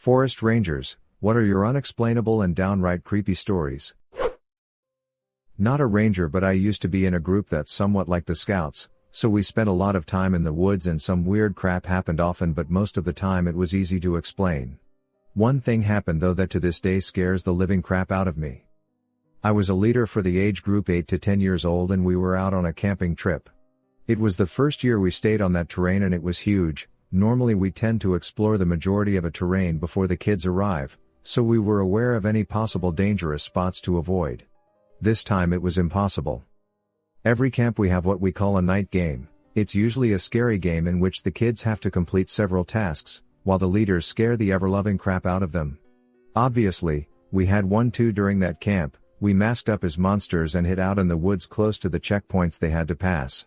Forest Rangers, what are your unexplainable and downright creepy stories? Not a ranger, but I used to be in a group that's somewhat like the Scouts, so we spent a lot of time in the woods and some weird crap happened often, but most of the time it was easy to explain. One thing happened though that to this day scares the living crap out of me. I was a leader for the age group 8 to 10 years old and we were out on a camping trip. It was the first year we stayed on that terrain and it was huge. Normally we tend to explore the majority of a terrain before the kids arrive, so we were aware of any possible dangerous spots to avoid. This time it was impossible. Every camp we have what we call a night game. It's usually a scary game in which the kids have to complete several tasks, while the leaders scare the ever-loving crap out of them. Obviously, we had one too during that camp. We masked up as monsters and hid out in the woods close to the checkpoints they had to pass.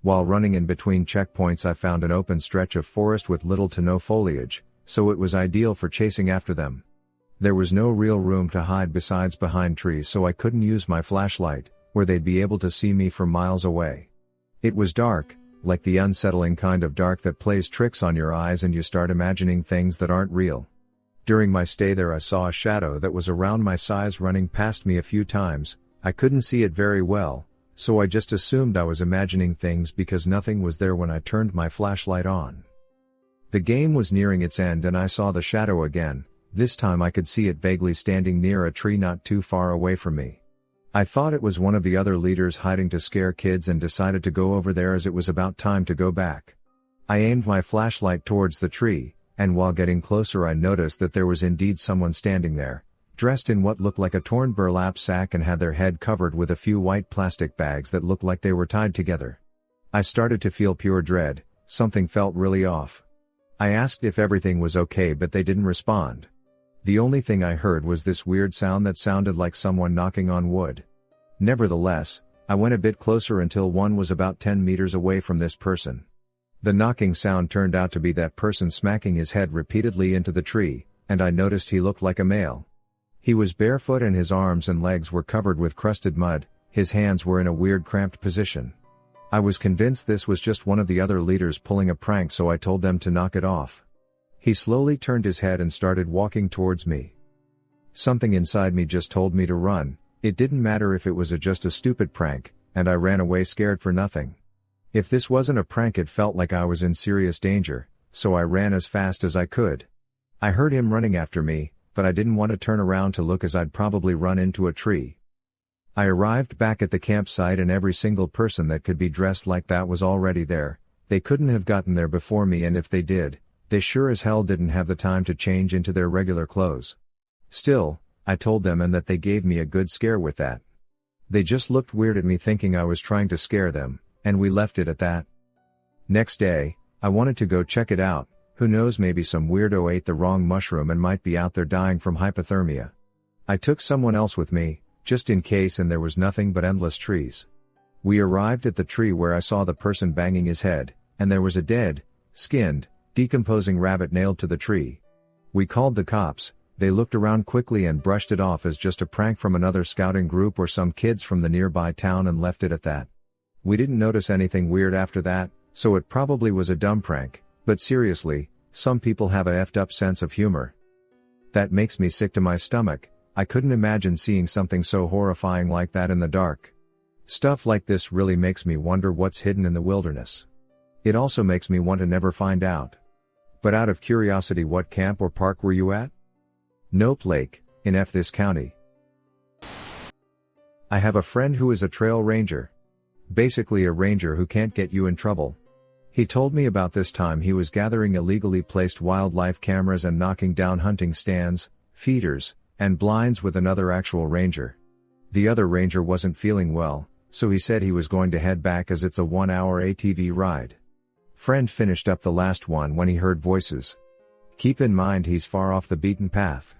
While running in between checkpoints I found an open stretch of forest with little to no foliage, so it was ideal for chasing after them. There was no real room to hide besides behind trees, so I couldn't use my flashlight, or they'd be able to see me from miles away. It was dark, like the unsettling kind of dark that plays tricks on your eyes and you start imagining things that aren't real. During my stay there I saw a shadow that was around my size running past me a few times. I couldn't see it very well, so I just assumed I was imagining things because nothing was there when I turned my flashlight on. The game was nearing its end and I saw the shadow again. This time I could see it vaguely standing near a tree not too far away from me. I thought it was one of the other leaders hiding to scare kids and decided to go over there as it was about time to go back. I aimed my flashlight towards the tree, and while getting closer I noticed that there was indeed someone standing there, dressed in what looked like a torn burlap sack and had their head covered with a few white plastic bags that looked like they were tied together. I started to feel pure dread. Something felt really off. I asked if everything was okay but they didn't respond. The only thing I heard was this weird sound that sounded like someone knocking on wood. Nevertheless, I went a bit closer until one was about 10 meters away from this person. The knocking sound turned out to be that person smacking his head repeatedly into the tree, and I noticed he looked like a male. He was barefoot and his arms and legs were covered with crusted mud. His hands were in a weird cramped position. I was convinced this was just one of the other leaders pulling a prank, so I told them to knock it off. He slowly turned his head and started walking towards me. Something inside me just told me to run. It didn't matter if it was just a stupid prank, and I ran away scared for nothing. If this wasn't a prank it felt like I was in serious danger, so I ran as fast as I could. I heard him running after me, but I didn't want to turn around to look as I'd probably run into a tree. I arrived back at the campsite and every single person that could be dressed like that was already there. They couldn't have gotten there before me, and if they did, they sure as hell didn't have the time to change into their regular clothes. Still, I told them and that they gave me a good scare with that. They just looked weird at me thinking I was trying to scare them, and we left it at that. Next day, I wanted to go check it out. Who knows, maybe some weirdo ate the wrong mushroom and might be out there dying from hypothermia. I took someone else with me, just in case, and there was nothing but endless trees. We arrived at the tree where I saw the person banging his head, and there was a dead, skinned, decomposing rabbit nailed to the tree. We called the cops. They looked around quickly and brushed it off as just a prank from another scouting group or some kids from the nearby town and left it at that. We didn't notice anything weird after that, so it probably was a dumb prank, but seriously, some people have a effed up sense of humor. That makes me sick to my stomach. I couldn't imagine seeing something so horrifying like that in the dark. Stuff like this really makes me wonder what's hidden in the wilderness. It also makes me want to never find out. But out of curiosity, what camp or park were you at? Nope, Lake, in this county. I have a friend who is a trail ranger. Basically a ranger who can't get you in trouble. He told me about this time he was gathering illegally placed wildlife cameras and knocking down hunting stands, feeders, and blinds with another actual ranger. The other ranger wasn't feeling well, so he said he was going to head back as it's a 1-hour ATV ride. Friend finished up the last one when he heard voices. Keep in mind he's far off the beaten path.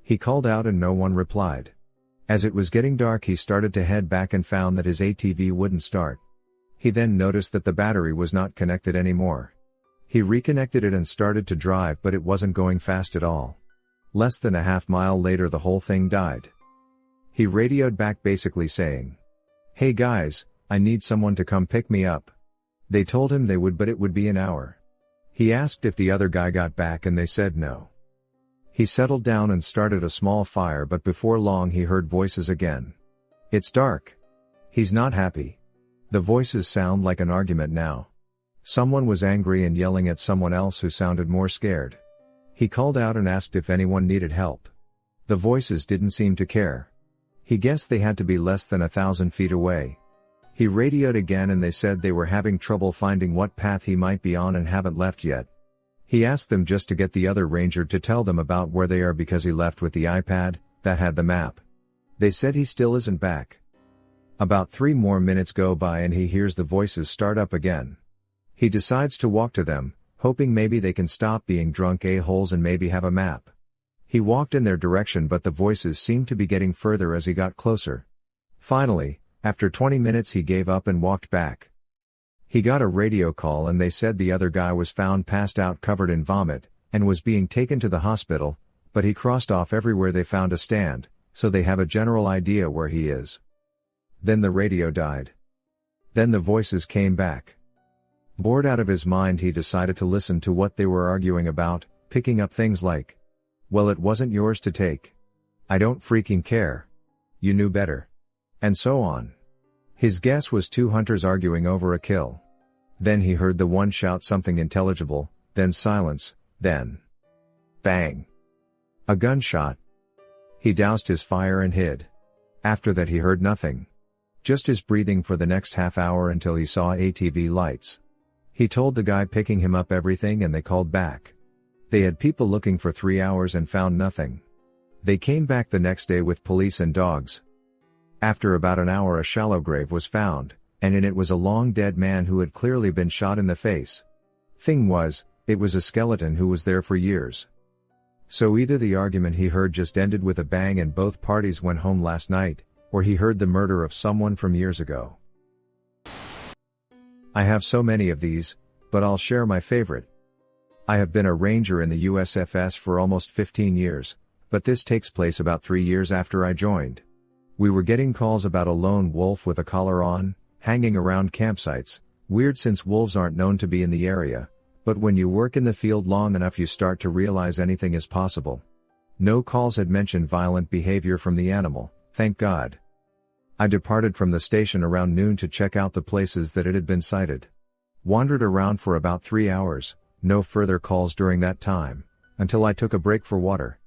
He called out and no one replied. As it was getting dark he started to head back and found that his ATV wouldn't start. He then noticed that the battery was not connected anymore. He reconnected it and started to drive, but it wasn't going fast at all. Less than a half-mile later the whole thing died. He radioed back basically saying, "Hey guys, I need someone to come pick me up." They told him they would, but it would be an hour. He asked if the other guy got back and they said no. He settled down and started a small fire, but before long he heard voices again. It's dark. He's not happy. The voices sound like an argument now. Someone was angry and yelling at someone else who sounded more scared. He called out and asked if anyone needed help. The voices didn't seem to care. He guessed they had to be less than 1,000 feet away. He radioed again and they said they were having trouble finding what path he might be on and haven't left yet. He asked them just to get the other ranger to tell them about where they are because he left with the iPad that had the map. They said he still isn't back. About 3 more minutes go by and he hears the voices start up again. He decides to walk to them, hoping maybe they can stop being drunk a-holes and maybe have a map. He walked in their direction, but the voices seemed to be getting further as he got closer. Finally, after 20 minutes he gave up and walked back. He got a radio call and they said the other guy was found passed out covered in vomit, and was being taken to the hospital, but he crossed off everywhere they found a stand, so they have a general idea where he is. Then the radio died. Then the voices came back. Bored out of his mind, he decided to listen to what they were arguing about, picking up things like, "Well, it wasn't yours to take. I don't freaking care. You knew better." And so on. His guess was 2 hunters arguing over a kill. Then he heard the one shout something intelligible, then silence, then bang. A gunshot. He doused his fire and hid. After that he heard nothing. Just his breathing for the next half hour until he saw ATV lights. He told the guy picking him up everything and they called back. They had people looking for 3 hours and found nothing. They came back the next day with police and dogs. After about an hour a shallow grave was found, and in it was a long dead man who had clearly been shot in the face. Thing was, it was a skeleton who was there for years. So either the argument he heard just ended with a bang and both parties went home last night, or he heard the murder of someone from years ago. I have so many of these, but I'll share my favorite. I have been a ranger in the USFS for almost 15 years, but this takes place about 3 years after I joined. We were getting calls about a lone wolf with a collar on, hanging around campsites. Weird since wolves aren't known to be in the area, but when you work in the field long enough you start to realize anything is possible. No calls had mentioned violent behavior from the animal, thank God. I departed from the station around noon to check out the places that it had been sighted. Wandered around for about 3 hours, no further calls during that time, until I took a break for water.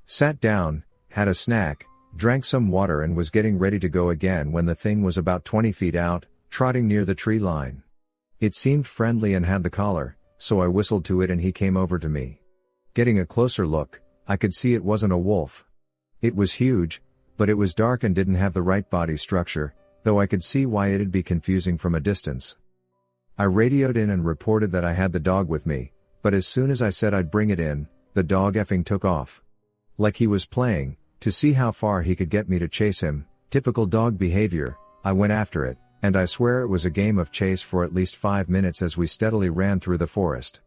Sat down, had a snack, drank some water and was getting ready to go again when the thing was about 20 feet out, trotting near the tree line. It seemed friendly and had the collar, so I whistled to it and he came over to me. Getting a closer look, I could see it wasn't a wolf. It was huge, but it was dark and didn't have the right body structure, though I could see why it'd be confusing from a distance. I radioed in and reported that I had the dog with me, but as soon as I said I'd bring it in, the dog effing took off. Like he was playing, to see how far he could get me to chase him. Typical dog behavior. I went after it, and I swear it was a game of chase for at least 5 minutes as we steadily ran through the forest.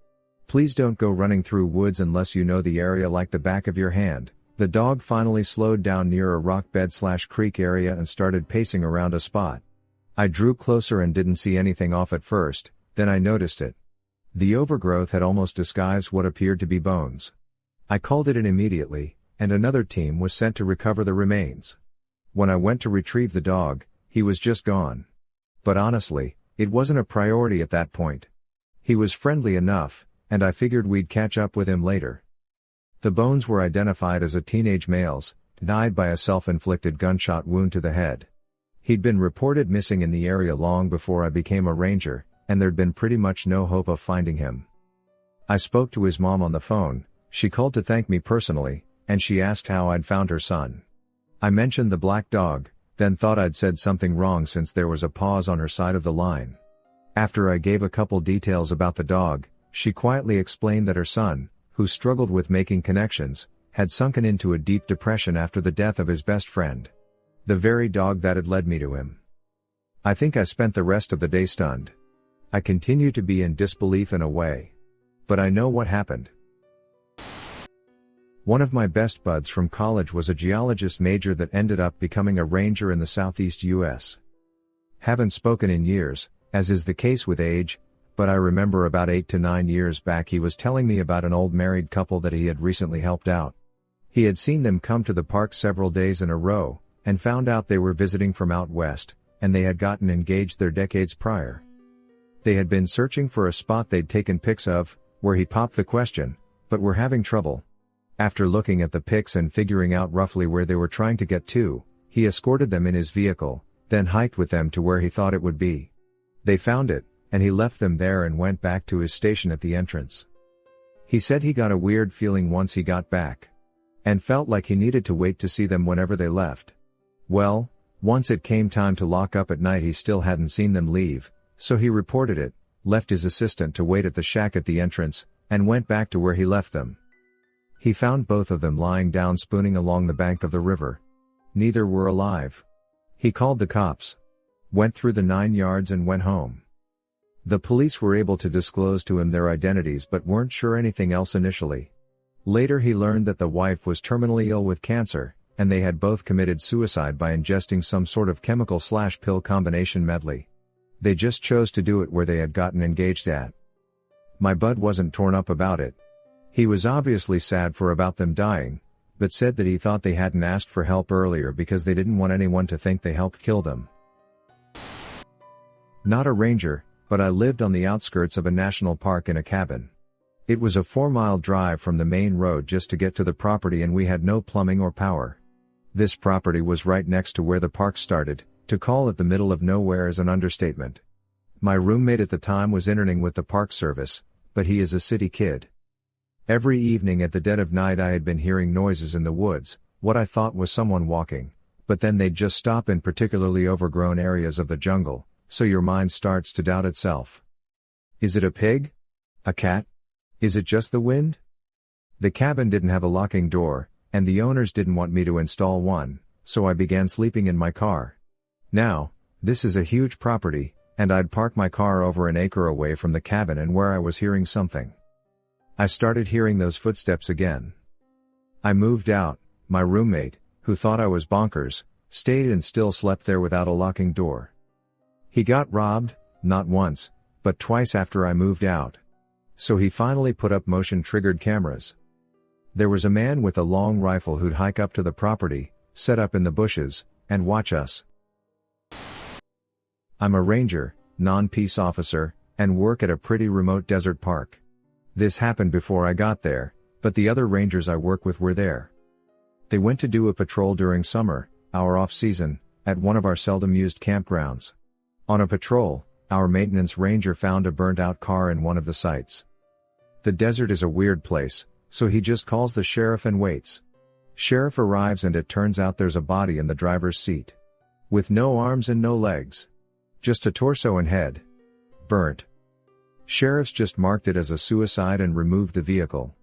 Please don't go running through woods unless you know the area like the back of your hand. The dog finally slowed down near a rock bed/creek area and started pacing around a spot. I drew closer and didn't see anything off at first, then I noticed it. The overgrowth had almost disguised what appeared to be bones. I called it in immediately, and another team was sent to recover the remains. When I went to retrieve the dog, he was just gone. But honestly, it wasn't a priority at that point. He was friendly enough, and I figured we'd catch up with him later. The bones were identified as a teenage male's, died by a self-inflicted gunshot wound to the head. He'd been reported missing in the area long before I became a ranger, and there'd been pretty much no hope of finding him. I spoke to his mom on the phone. She called to thank me personally, and she asked how I'd found her son. I mentioned the black dog, then thought I'd said something wrong since there was a pause on her side of the line. After I gave a couple details about the dog, she quietly explained that her son, who struggled with making connections, had sunken into a deep depression after the death of his best friend. The very dog that had led me to him. I think I spent the rest of the day stunned. I continue to be in disbelief in a way. But I know what happened. One of my best buds from college was a geologist major that ended up becoming a ranger in the southeast US. Haven't spoken in years, as is the case with age, but I remember about 8 to 9 years back he was telling me about an old married couple that he had recently helped out. He had seen them come to the park several days in a row, and found out they were visiting from out west, and they had gotten engaged there decades prior. They had been searching for a spot they'd taken pics of, where he popped the question, but were having trouble. After looking at the pics and figuring out roughly where they were trying to get to, he escorted them in his vehicle, then hiked with them to where he thought it would be. They found it, and he left them there and went back to his station at the entrance. He said he got a weird feeling once he got back, and felt like he needed to wait to see them whenever they left. Well, once it came time to lock up at night, he still hadn't seen them leave, so he reported it, left his assistant to wait at the shack at the entrance, and went back to where he left them. He found both of them lying down spooning along the bank of the river. Neither were alive. He called the cops, went through the 9 yards and went home. The police were able to disclose to him their identities but weren't sure anything else initially. Later he learned that the wife was terminally ill with cancer, and they had both committed suicide by ingesting some sort of chemical/pill combination medley. They just chose to do it where they had gotten engaged at. My bud wasn't torn up about it. He was obviously sad for about them dying, but said that he thought they hadn't asked for help earlier because they didn't want anyone to think they helped kill them. Not a ranger, but I lived on the outskirts of a national park in a cabin. It was a 4-mile drive from the main road just to get to the property, and we had no plumbing or power. This property was right next to where the park started. To call it the middle of nowhere is an understatement. My roommate at the time was interning with the Park Service, but he is a city kid. Every evening at the dead of night I had been hearing noises in the woods, what I thought was someone walking, but then they'd just stop in particularly overgrown areas of the jungle, so your mind starts to doubt itself. Is it a pig? A cat? Is it just the wind? The cabin didn't have a locking door, and the owners didn't want me to install one, so I began sleeping in my car. Now, this is a huge property, and I'd park my car over an acre away from the cabin and where I was hearing something. I started hearing those footsteps again. I moved out. My roommate, who thought I was bonkers, stayed and still slept there without a locking door. He got robbed, not once, but twice after I moved out. So he finally put up motion-triggered cameras. There was a man with a long rifle who'd hike up to the property, set up in the bushes, and watch us. I'm a ranger, non-peace officer, and work at a pretty remote desert park. This happened before I got there, but the other rangers I work with were there. They went to do a patrol during summer, our off-season, at one of our seldom-used campgrounds. On a patrol, our maintenance ranger found a burnt-out car in one of the sites. The desert is a weird place, so he just calls the sheriff and waits. Sheriff arrives and it turns out there's a body in the driver's seat. With no arms and no legs. Just a torso and head. Burnt. Sheriffs just marked it as a suicide and removed the vehicle.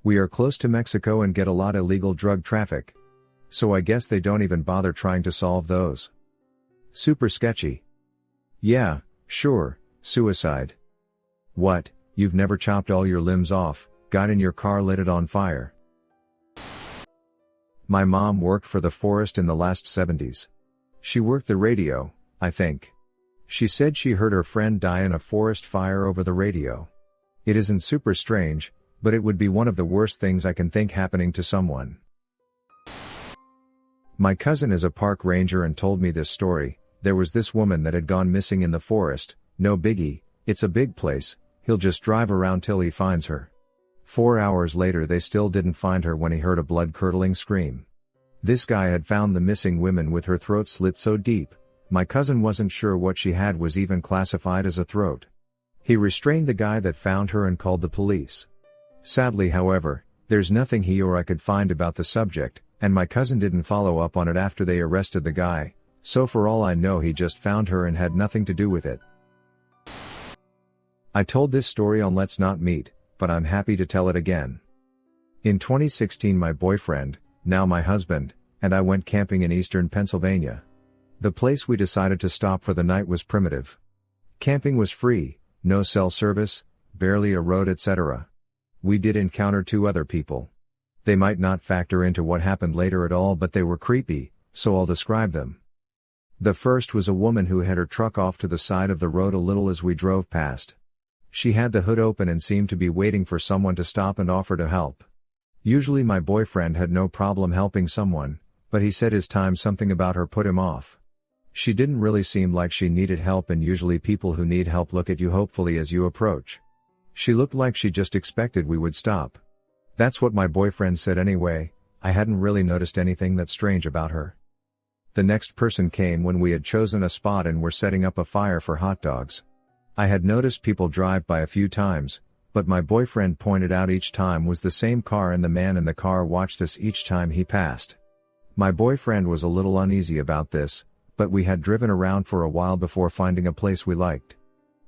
We are close to Mexico and get a lot of illegal drug traffic. So I guess they don't even bother trying to solve those. Super sketchy. Yeah, sure, suicide. What, you've never chopped all your limbs off, got in your car, lit it on fire? My mom worked for the forest in the last 70s. She worked the radio, I think. She said she heard her friend die in a forest fire over the radio. It isn't super strange, but it would be one of the worst things I can think happening to someone. My cousin is a park ranger and told me this story. There was this woman that had gone missing in the forest. No biggie, it's a big place, he'll just drive around till he finds her. 4 hours later they still didn't find her when he heard a blood-curdling scream. This guy had found the missing woman with her throat slit so deep, my cousin wasn't sure what she had was even classified as a throat. He restrained the guy that found her and called the police. Sadly, however, there's nothing he or I could find about the subject, and my cousin didn't follow up on it after they arrested the guy, so for all I know he just found her and had nothing to do with it. I told this story on Let's Not Meet, but I'm happy to tell it again. In 2016 my boyfriend, now my husband, and I went camping in eastern Pennsylvania. The place we decided to stop for the night was primitive. Camping was free, no cell service, barely a road, etc. We did encounter 2 other people. They might not factor into what happened later at all, but they were creepy, so I'll describe them. The first was a woman who had her truck off to the side of the road a little as we drove past. She had the hood open and seemed to be waiting for someone to stop and offer to help. Usually my boyfriend had no problem helping someone, but he said his time something about her put him off. She didn't really seem like she needed help, and usually people who need help look at you hopefully as you approach. She looked like she just expected we would stop. That's what my boyfriend said anyway. I hadn't really noticed anything that strange about her. The next person came when we had chosen a spot and were setting up a fire for hot dogs. I had noticed people drive by a few times, but my boyfriend pointed out each time was the same car, and the man in the car watched us each time he passed. My boyfriend was a little uneasy about this, but we had driven around for a while before finding a place we liked.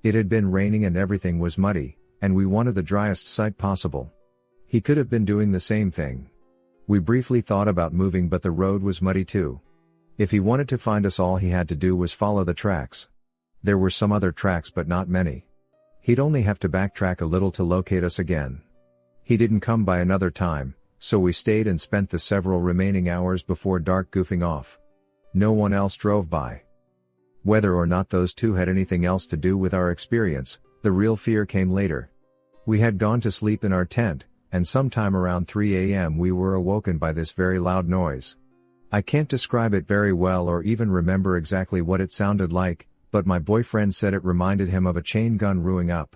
It had been raining and everything was muddy, and we wanted the driest site possible. He could have been doing the same thing. We briefly thought about moving, but the road was muddy too. If he wanted to find us, all he had to do was follow the tracks. There were some other tracks but not many. He'd only have to backtrack a little to locate us again. He didn't come by another time, so we stayed and spent the several remaining hours before dark goofing off. No one else drove by. Whether or not those two had anything else to do with our experience, the real fear came later. We had gone to sleep in our tent, and sometime around 3 a.m. we were awoken by this very loud noise. I can't describe it very well or even remember exactly what it sounded like, but my boyfriend said it reminded him of a chain gun ruining up.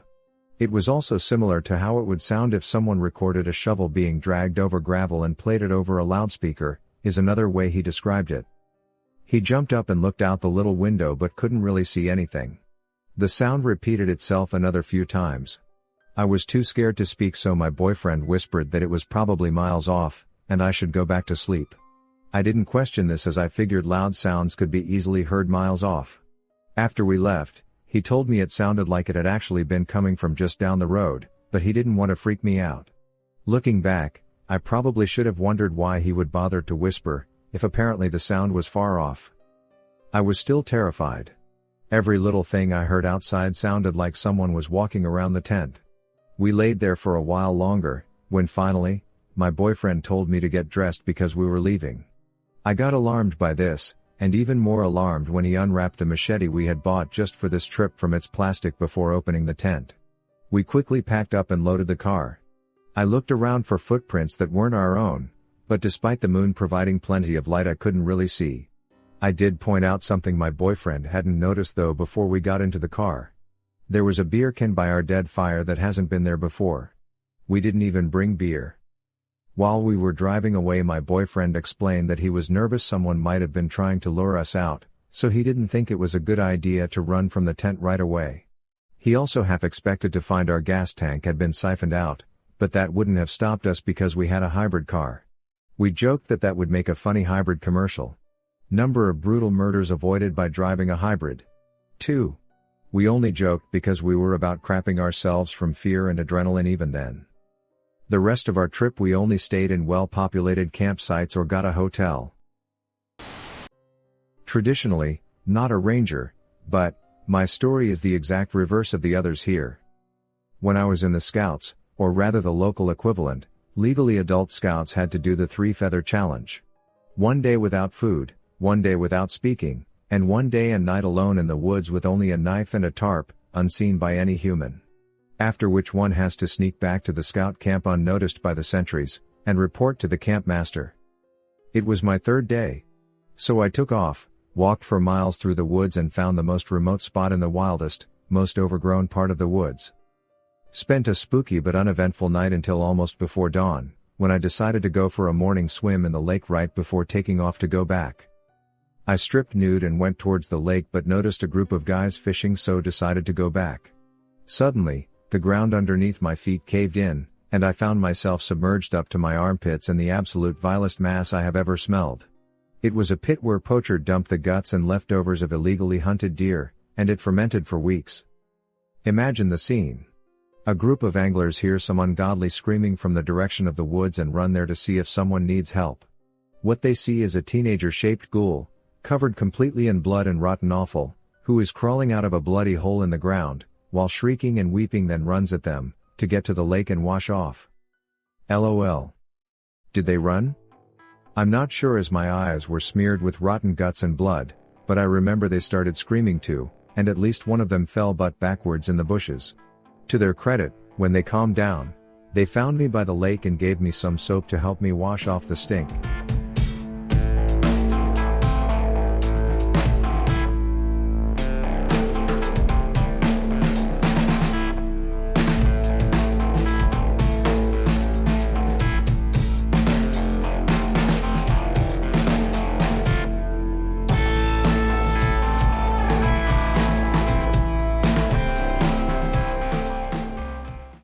It was also similar to how it would sound if someone recorded a shovel being dragged over gravel and played it over a loudspeaker, is another way he described it. He jumped up and looked out the little window but couldn't really see anything. The sound repeated itself another few times. I was too scared to speak, so my boyfriend whispered that it was probably miles off, and I should go back to sleep. I didn't question this, as I figured loud sounds could be easily heard miles off. After we left, he told me it sounded like it had actually been coming from just down the road, but he didn't want to freak me out. Looking back, I probably should have wondered why he would bother to whisper, if apparently the sound was far off. I was still terrified. Every little thing I heard outside sounded like someone was walking around the tent. We laid there for a while longer, when finally, my boyfriend told me to get dressed because we were leaving. I got alarmed by this, and even more alarmed when he unwrapped a machete we had bought just for this trip from its plastic before opening the tent. We quickly packed up and loaded the car. I looked around for footprints that weren't our own, but despite the moon providing plenty of light, I couldn't really see. I did point out something my boyfriend hadn't noticed though before we got into the car. There was a beer can by our dead fire that hasn't been there before. We didn't even bring beer. While we were driving away, my boyfriend explained that he was nervous someone might have been trying to lure us out, so he didn't think it was a good idea to run from the tent right away. He also half expected to find our gas tank had been siphoned out, but that wouldn't have stopped us because we had a hybrid car. We joked that that would make a funny hybrid commercial. Number of brutal murders avoided by driving a hybrid. 2. We only joked because we were about crapping ourselves from fear and adrenaline even then. The rest of our trip we only stayed in well-populated campsites or got a hotel. Traditionally, not a ranger, but my story is the exact reverse of the others here. When I was in the Scouts, or rather the local equivalent, legally adult Scouts had to do the 3-feather challenge. 1 day without food, 1 day without speaking, and 1 day and night alone in the woods with only a knife and a tarp, unseen by any human. After which one has to sneak back to the Scout camp unnoticed by the sentries, and report to the camp master. It was my 3rd day. So I took off, walked for miles through the woods and found the most remote spot in the wildest, most overgrown part of the woods. Spent a spooky but uneventful night until almost before dawn, when I decided to go for a morning swim in the lake right before taking off to go back. I stripped nude and went towards the lake but noticed a group of guys fishing, so decided to go back. Suddenly, the ground underneath my feet caved in, and I found myself submerged up to my armpits in the absolute vilest mass I have ever smelled. It was a pit where poacher dumped the guts and leftovers of illegally hunted deer, and it fermented for weeks. Imagine the scene. A group of anglers hear some ungodly screaming from the direction of the woods and run there to see if someone needs help. What they see is a teenager-shaped ghoul, covered completely in blood and rotten offal, who is crawling out of a bloody hole in the ground, while shrieking and weeping, then runs at them, to get to the lake and wash off. LOL. Did they run? I'm not sure, as my eyes were smeared with rotten guts and blood, but I remember they started screaming too, and at least one of them fell butt backwards in the bushes. To their credit, when they calmed down, They found me by the lake and gave me some soap to help me wash off the stink.